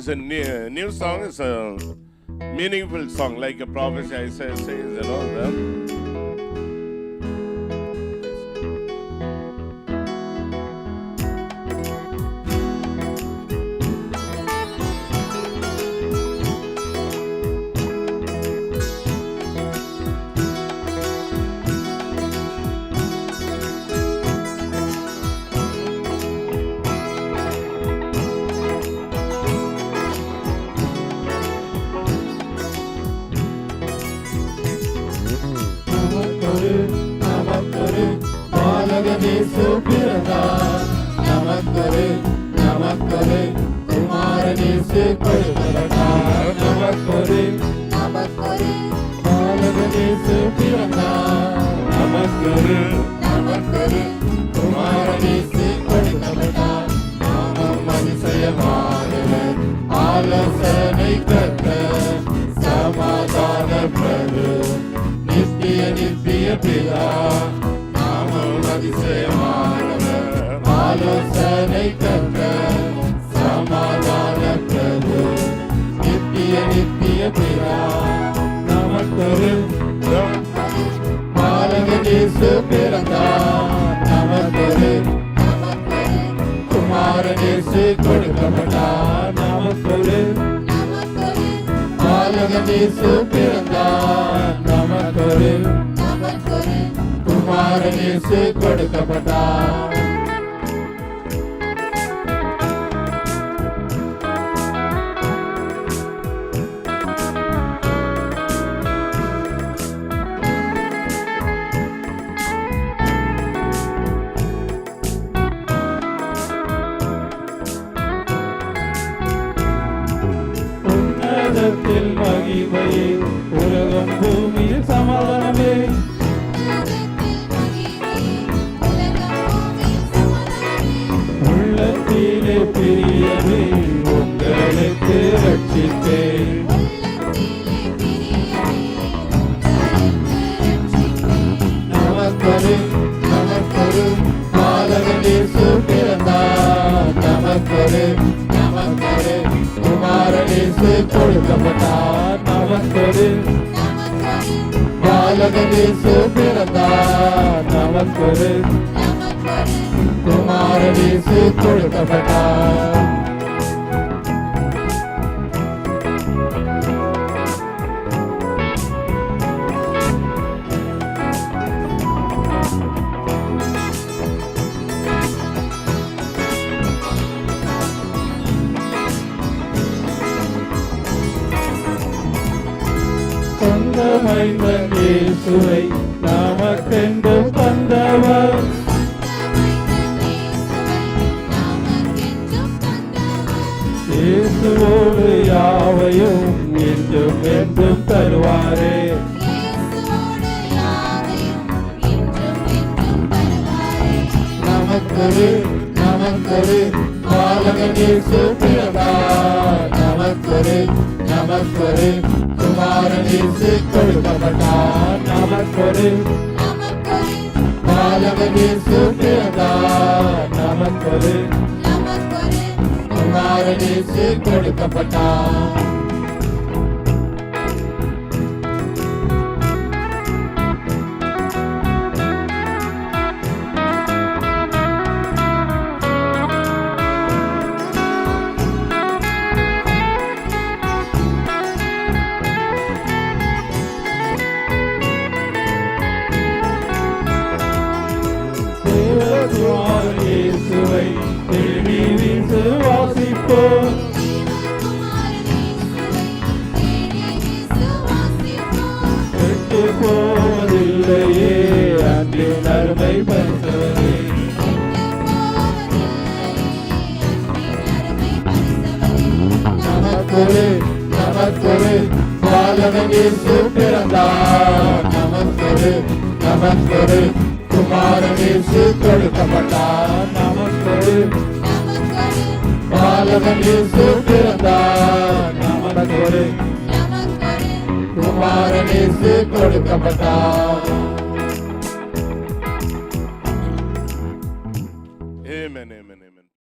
It's a new song. It's a meaningful song, like a prophecy Isaiah says, you know. இயேசு பிறந்தார் நமக்கொரு குமாரன் இயேசு கொடுக்கப்பட்டார் நமக்கொரு பாலகன் இயேசு பிறந்தார் நமக்கொரு குமாரன் இயேசு கொடுக்கப்பட்டார் நாமம் அதிசயமானவர் ஆலோசனை கர்த்தர் சமாதான பிரபு நித்திய பிதா அதிசயமானவர் ஆலோசனை கர்த்தர் சமாதான பிரபு நித்திய பிதா நமக்கொரு பாலகன் இயேசு பிறந்தார் நமக்கொரு குமாரன் இயேசு கொடுக்கப்பட்டார் நமக்கொரு பாலகன் இயேசு பிறந்தார் நமக்கொரு குமாரன் இயேசு கொடுக்கப்பட்டார் உன்னதத்தில் மகிமையே உலகம் பூமியில் சமாதானமே உள்ளத்திலே பிரியவே உங்களுக்கு ரட்சிப்பேன் நமக்கொரு பாலகன் இயேசு பிறந்தார் நமக்கொரு குமாரன் இயேசு கொடுக்கப்பட்டார் நமக்கொரு பாலகன் இயேசு பிறந்தார் நமக்கொரு குமாரன் இயேசு கொடுக்கப்பட்டார் சொந்தமைந்தன் இயேசுவை நமக்கென்று தந்தவர் இயேசுவோடு யாவையும் என்றும் தருவாரே நமக்கொரு பாலகன் இயேசு பிறந்தார் நமக்கொரு குமாரன் இயேசு கொடுக்கப்பட்டார் நமக்கொரு பாலகன் இயேசு பிறந்தார் நமக்கொரு குமாரன் இயேசு கொடுக்கப்பட்டார் இயேசுவை தேடி விசுவாசிப்போம் கெட்டு போவதில்லையே அன்பின் அருமை பரிசவரே நமக்கொரு பாலகன் இயேசு பிறந்தார் நமக்கொரு குமாரன் இயேசு கொடுக்கப்பட்டார் நமக்கொரு பாலகன் இயேசு பிறந்தார் நமக்கொரு குமாரன் இயேசு கொடுக்கப்பட்டார். Amen.